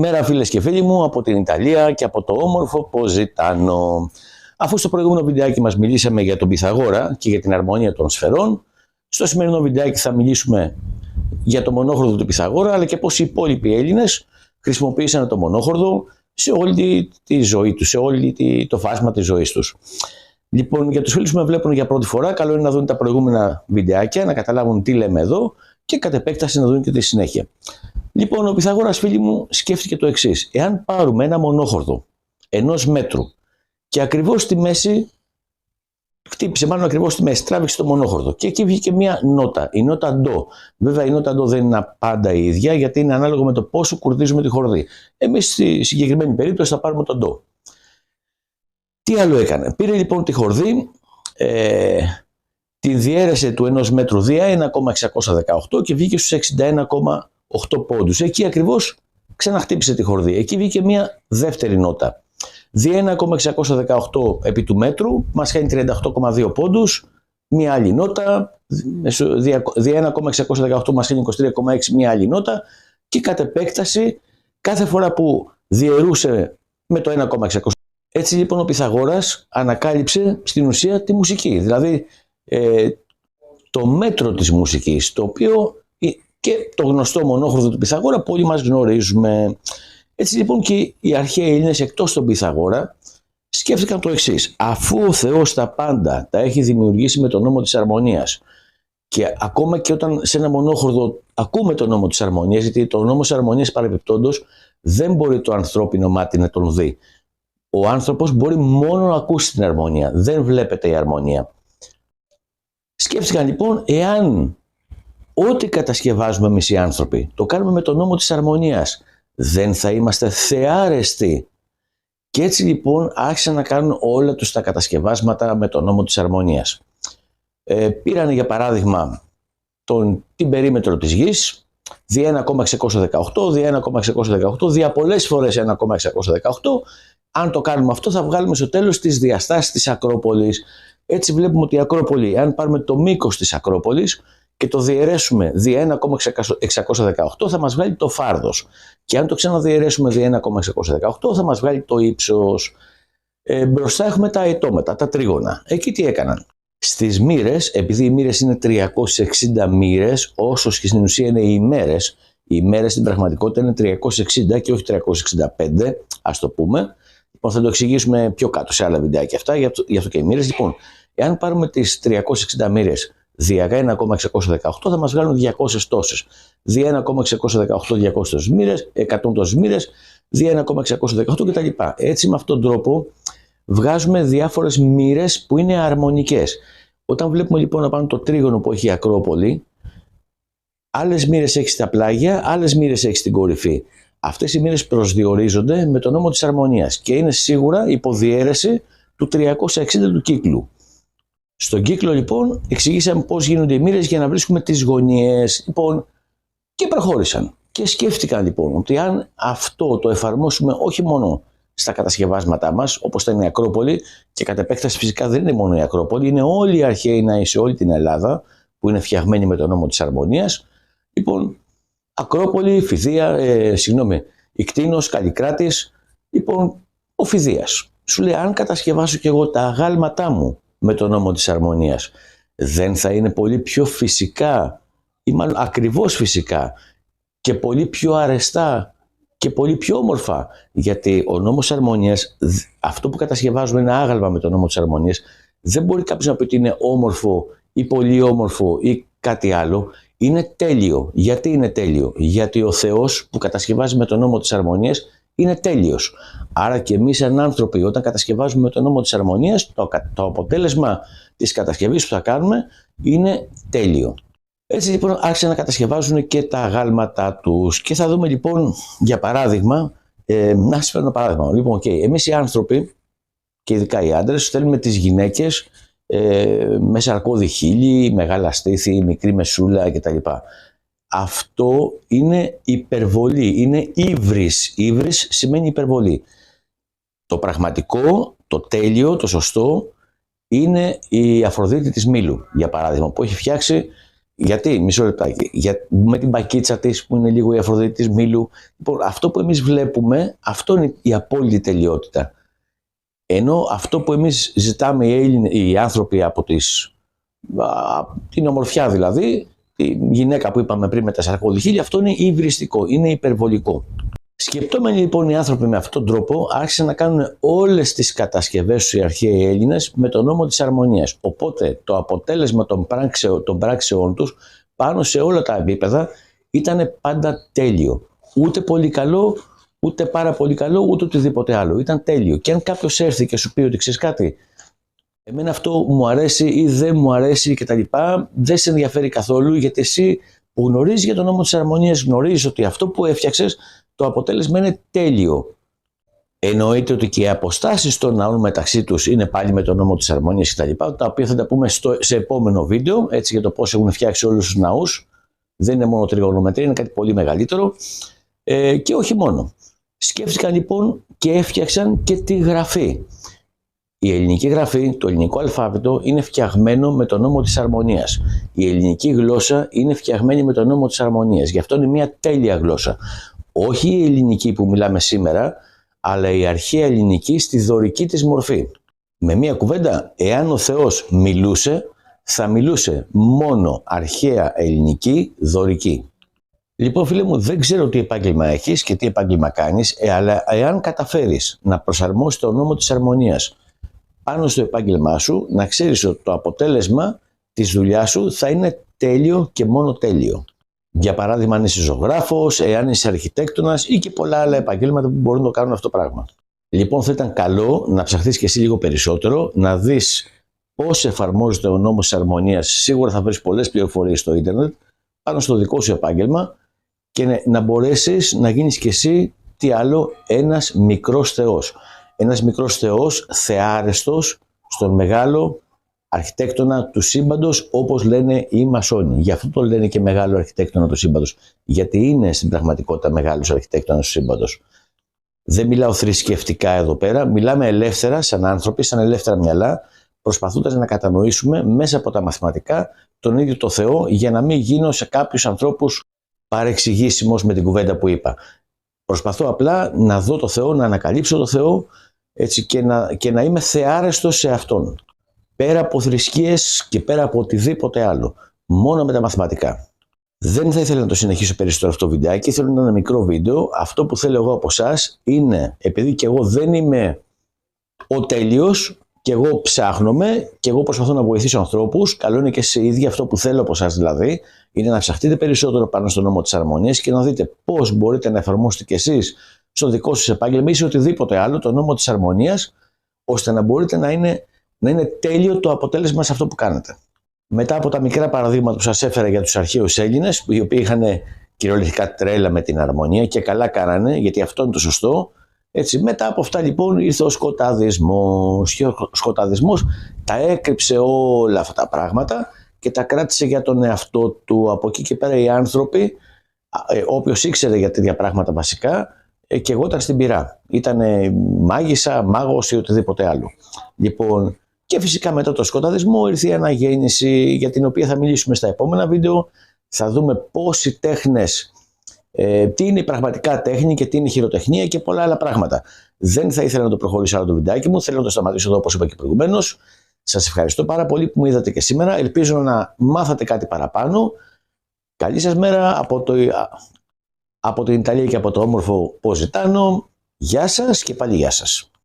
Καλημέρα φίλες και φίλοι μου από την Ιταλία και από το όμορφο Ποζιτάνο. Αφού στο προηγούμενο βιντεάκι μας μιλήσαμε για τον Πυθαγόρα και για την αρμονία των σφαιρών, στο σημερινό βιντεάκι θα μιλήσουμε για το μονόχορδο του Πυθαγόρα, αλλά και πώς οι υπόλοιποι Έλληνες χρησιμοποίησαν το μονόχορδο σε όλη τη ζωή τους, σε όλη το φάσμα της ζωής τους. Λοιπόν, για τους φίλους που με βλέπουν για πρώτη φορά, καλό είναι να δουν τα προηγούμενα βιντεάκια, να καταλάβουν τι λέμε εδώ και κατ' επέκταση να δουν και τη συνέχεια. Λοιπόν, ο Πυθαγόρας, φίλοι μου, σκέφτηκε το εξής. Εάν πάρουμε ένα μονόχορδο 1 μέτρου και ακριβώς στη μέση, χτύπησε μάλλον ακριβώς στη μέση, τράβηξε το μονόχορδο και εκεί βγήκε μια νότα, η νότα ντο. Βέβαια, η νότα ντο δεν είναι πάντα η ίδια, γιατί είναι ανάλογο με το πόσο κουρδίζουμε τη χορδή. Εμείς στη συγκεκριμένη περίπτωση θα πάρουμε το ντο. Τι άλλο έκανε? Πήρε λοιπόν τη χορδή, την διαίρεσε του 1 μέτρου δια 1,618 και βγήκε στους 61,8 πόντους. Εκεί ακριβώς ξαναχτύπησε τη χορδή. Εκεί βγήκε μια δεύτερη νότα. Δια 1,618 επί του μέτρου μας κάνει 38,2 πόντους. Μια άλλη νότα. Δια 1,618 μας κάνει 23,6 μια άλλη νότα. Και κατ' επέκταση κάθε φορά που διαιρούσε με το 1,618. Έτσι λοιπόν ο Πυθαγόρας ανακάλυψε στην ουσία τη μουσική. Δηλαδή το μέτρο της μουσικής, το οποίο και το γνωστό μονόχορδο του Πυθαγόρα που όλοι μας γνωρίζουμε. Έτσι λοιπόν και οι αρχαίοι Έλληνες εκτός τον Πυθαγόρα σκέφτηκαν το εξής. Αφού ο Θεός τα πάντα τα έχει δημιουργήσει με τον νόμο της αρμονίας και ακόμα και όταν σε ένα μονόχορδο ακούμε τον νόμο της αρμονίας, γιατί το νόμο της αρμονίας παρεμπιπτόντως δεν μπορεί το ανθρώπινο μάτι να τον δει. Ο άνθρωπος μπορεί μόνο να ακούσει την αρμονία, δεν βλέπετε η αρμονία. Σκέφτηκαν λοιπόν, εάν ό,τι κατασκευάζουμε εμείς οι άνθρωποι το κάνουμε με τον νόμο της αρμονίας, δεν θα είμαστε θεάρεστοι? Και έτσι λοιπόν άρχισαν να κάνουν όλα τους τα κατασκευάσματα με τον νόμο της αρμονίας. Πήραν για παράδειγμα την περίμετρο της γης, δια 1,618, δια 1,618, δια πολλές φορές 1,618. Αν το κάνουμε αυτό θα βγάλουμε στο τέλος τις διαστάσεις της Ακρόπολης. Έτσι βλέπουμε ότι η Ακρόπολη, αν πάρουμε το μήκος της Ακρόπολης και το διαιρέσουμε δια 1,618 θα μας βγάλει το φάρδος. Και αν το ξαναδιαιρέσουμε δια 1,618 θα μας βγάλει το ύψος. Μπροστά έχουμε τα αετώματα, τα τρίγωνα. Εκεί τι έκαναν? Στις μοίρες, επειδή οι μοίρες είναι 360 μοίρες, όσο και στην ουσία είναι οι ημέρες, οι ημέρες στην πραγματικότητα είναι 360 και όχι 365, ας το πούμε. Λοιπόν, θα το εξηγήσουμε πιο κάτω σε άλλα βιντεάκια αυτά, γι' αυτό και οι μοίρες. Λοιπόν, εάν πάρουμε τις 360 μοίρες δια 1,618 θα μας βγάλουν 200 τόσες. Δια 1,618 200 τόσες μοίρες, 100 τόσες μοίρες, δια 1,618 κτλ. Έτσι με αυτόν τον τρόπο βγάζουμε διάφορες μοίρες που είναι αρμονικές. Όταν βλέπουμε λοιπόν να πάνω το τρίγωνο που έχει η Ακρόπολη, άλλες μοίρες έχει στα πλάγια, άλλες μοίρες έχει στην κορυφή. Αυτές οι μοίρες προσδιορίζονται με τον νόμο της αρμονίας και είναι σίγουρα υποδιαίρεση του 360 του κύκλου. Στον κύκλο λοιπόν εξηγήσαμε πώς γίνονται οι μοίρες για να βρίσκουμε τις γωνιές. Λοιπόν, και προχώρησαν και σκέφτηκαν λοιπόν ότι αν αυτό το εφαρμόσουμε όχι μόνο στα κατασκευάσματά μας, όπως ήταν η Ακρόπολη, και κατ' επέκταση φυσικά δεν είναι μόνο η Ακρόπολη, είναι όλοι οι αρχαίοι ναοί σε όλη την Ελλάδα που είναι φτιαγμένοι με τον νόμο της αρμονίας. Λοιπόν, Ακρόπολη, Φιδία, Ικτίνος, Καλλικράτης, λοιπόν, ο Φιδίας. Σου λέει, αν κατασκευάσω και εγώ τα αγάλματά μου με τον νόμο της αρμονίας, δεν θα είναι πολύ πιο φυσικά ή μάλλον ακριβώς φυσικά και πολύ πιο αρεστά και πολύ πιο όμορφα? Γιατί ο νόμος αρμονίας, αυτό που κατασκευάζουμε ένα άγαλμα με τον νόμο της αρμονίας, δεν μπορεί κάποιος να πει ότι είναι όμορφο ή πολύ όμορφο ή κάτι άλλο. Είναι τέλειο. Γιατί είναι τέλειο? Γιατί ο Θεός που κατασκευάζει με τον νόμο της αρμονίας είναι τέλειος. Άρα και εμείς σαν άνθρωποι όταν κατασκευάζουμε με τον νόμο της αρμονίας, το αποτέλεσμα της κατασκευής που θα κάνουμε είναι τέλειο. Έτσι λοιπόν άρχισαν να κατασκευάζουν και τα αγάλματά τους. Και θα δούμε λοιπόν για παράδειγμα, να σας φέρω ένα παράδειγμα. Λοιπόν, εμείς οι άνθρωποι και ειδικά οι άντρες θέλουμε τις γυναίκες με σαρκώδη χείλη, μεγάλα στήθη, μικρή μεσούλα κτλ. Αυτό είναι υπερβολή, είναι ύβρις. Ύβρις σημαίνει υπερβολή. Το πραγματικό, το τέλειο, το σωστό είναι η Αφροδίτη της Μήλου, για παράδειγμα, που έχει φτιάξει Γιατί, μισό λεπτάκι, με την πακίτσα της που είναι λίγο η Αφροδίτη της Μήλου. Λοιπόν, αυτό που εμείς βλέπουμε, αυτό είναι η απόλυτη τελειότητα. Ενώ αυτό που εμείς ζητάμε οι άνθρωποι από την ομορφιά δηλαδή, τη γυναίκα που είπαμε πριν με τα σαρκώδη χείλη, αυτό είναι υβριστικό, είναι υπερβολικό. Σκεπτόμενοι λοιπόν οι άνθρωποι με αυτόν τον τρόπο, άρχισαν να κάνουν όλες τις κατασκευές τους οι αρχαίοι Έλληνες με τον νόμο της αρμονίας. Οπότε το αποτέλεσμα των πράξεών τους πάνω σε όλα τα επίπεδα ήταν πάντα τέλειο. Ούτε πολύ καλό, ούτε πάρα πολύ καλό, ούτε οτιδήποτε άλλο. Ήταν τέλειο. Και αν κάποιος έρθει και σου πει ότι ξέρεις κάτι, εμένα αυτό μου αρέσει ή δεν μου αρέσει κτλ., δεν σε ενδιαφέρει καθόλου, γιατί εσύ που γνωρίζεις για τον νόμο της αρμονίας, γνωρίζεις ότι αυτό που έφτιαξες, το αποτέλεσμα είναι τέλειο. Εννοείται ότι και οι αποστάσεις των ναών μεταξύ τους είναι πάλι με τον νόμο της αρμονίας κτλ., τα οποία θα τα πούμε σε επόμενο βίντεο, έτσι, για το πώς έχουν φτιάξει όλους τους ναούς. Δεν είναι μόνο τριγωνομετρία, είναι κάτι πολύ μεγαλύτερο. Και όχι μόνο. Σκέφτηκαν λοιπόν και έφτιαξαν και τη γραφή. Η ελληνική γραφή, το ελληνικό αλφάβητο, είναι φτιαγμένο με τον νόμο της αρμονίας. Η ελληνική γλώσσα είναι φτιαγμένη με τον νόμο της αρμονίας. Γι' αυτό είναι μια τέλεια γλώσσα. Όχι η ελληνική που μιλάμε σήμερα, αλλά η αρχαία ελληνική στη δωρική της μορφή. Με μια κουβέντα, εάν ο Θεός μιλούσε, θα μιλούσε μόνο αρχαία ελληνική δωρική. Λοιπόν, φίλε μου, δεν ξέρω τι επάγγελμα έχεις και τι επάγγελμα κάνεις, αλλά εάν καταφέρεις να προσαρμόσεις τον νόμο της αρμονίας πάνω στο επάγγελμά σου, να ξέρεις ότι το αποτέλεσμα της δουλειάς σου θα είναι τέλειο και μόνο τέλειο. Για παράδειγμα, αν είσαι ζωγράφος, εάν είσαι αρχιτέκτονας ή και πολλά άλλα επαγγέλματα που μπορούν να το κάνουν αυτό το πράγμα. Λοιπόν, θα ήταν καλό να ψαχθείς και εσύ λίγο περισσότερο, να δεις πώς εφαρμόζεται ο νόμος της αρμονίας. Σίγουρα θα βρεις πολλές πληροφορίες στο ίντερνετ πάνω στο δικό σου επάγγελμα και να μπορέσεις να γίνεις κι εσύ, τι άλλο, ένας μικρός θεός. Ένας μικρός θεός, θεάρεστος στον μεγάλο αρχιτέκτονα του σύμπαντος, όπως λένε οι μασόνοι. Γι' αυτό το λένε και μεγάλο αρχιτέκτονα του σύμπαντος. Γιατί είναι στην πραγματικότητα μεγάλος αρχιτέκτονας του σύμπαντος. Δεν μιλάω θρησκευτικά εδώ πέρα, μιλάμε ελεύθερα σαν άνθρωποι, σαν ελεύθερα μυαλά, προσπαθώντας να κατανοήσουμε μέσα από τα μαθηματικά τον ίδιο το Θεό, για να μην γίνω σε κάποιους ανθρώπους παρεξηγήσιμος με την κουβέντα που είπα. Προσπαθώ απλά να δω το Θεό, να ανακαλύψω το Θεό, έτσι, και να είμαι θεάρεστος σε Αυτόν. Πέρα από θρησκείες και πέρα από οτιδήποτε άλλο. Μόνο με τα μαθηματικά. Δεν θα ήθελα να το συνεχίσω περισσότερο αυτό το βιντεάκι. Θέλω να είναι ένα μικρό βίντεο. Αυτό που θέλω εγώ από εσάς είναι, επειδή και εγώ δεν είμαι ο τέλειος, και εγώ ψάχνομαι και εγώ προσπαθώ να βοηθήσω ανθρώπους, καλό είναι και σε ίδιοι αυτό που θέλω από εσάς δηλαδή, είναι να ψαχτείτε περισσότερο πάνω στον νόμο της αρμονίας και να δείτε πώς μπορείτε να εφαρμόσετε κι εσείς στο δικό σας επάγγελμα ή σε οτιδήποτε άλλο τον νόμο της αρμονίας, ώστε να μπορείτε να είναι τέλειο το αποτέλεσμα σε αυτό που κάνετε. Μετά από τα μικρά παραδείγματα που σας έφερα για τους αρχαίους Έλληνες, οι οποίοι είχαν κυριολεκτικά τρέλα με την αρμονία και καλά κάνανε, γιατί αυτό είναι το σωστό. Έτσι, μετά από αυτά λοιπόν ήρθε ο σκοταδισμός και ο σκοταδισμός τα έκρυψε όλα αυτά τα πράγματα και τα κράτησε για τον εαυτό του. Από εκεί και πέρα οι άνθρωποι, όποιος ήξερε για τέτοια πράγματα βασικά, και εγώ ήταν στην πυρά. Ήτανε μάγισσα, μάγος ή οτιδήποτε άλλο. Λοιπόν, και φυσικά μετά το σκοταδισμό ήρθε η αναγέννηση, για την οποία θα μιλήσουμε στα επόμενα βίντεο. Θα δούμε πώς οι τέχνες, τι είναι η πραγματικά τέχνη και τι είναι η χειροτεχνία και πολλά άλλα πράγματα. Δεν θα ήθελα να το προχωρήσω άλλο το βιντεάκι μου, θέλω να το σταματήσω εδώ όπως είπα και προηγουμένως. Σας ευχαριστώ πάρα πολύ που μου είδατε και σήμερα, ελπίζω να μάθατε κάτι παραπάνω. Καλή σας μέρα από την Ιταλία και από το όμορφο Ποζιτάνο. Γεια σας και πάλι γεια σας.